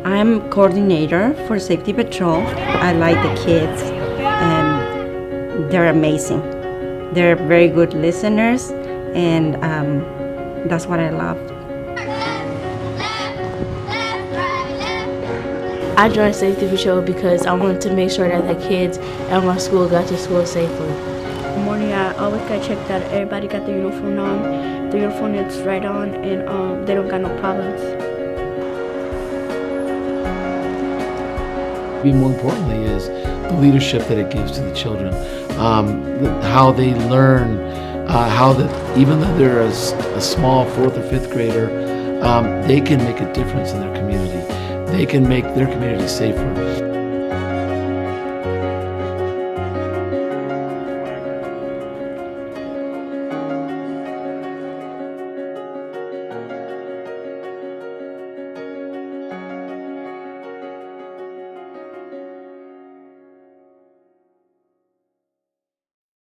I'm coordinator for Safety Patrol. I like the kids, and they're amazing. They're very good listeners, and that's what I love. I joined Safety Patrol because I wanted to make sure that the kids at my school got to school safely. In the morning, I always gotta check that everybody got their uniform on, the uniform is right on, and they don't got no problems. More importantly is the leadership that it gives to the children, how they learn, how that even though they're a small 4th or 5th grader, they can make a difference in their community. They can make their community safer.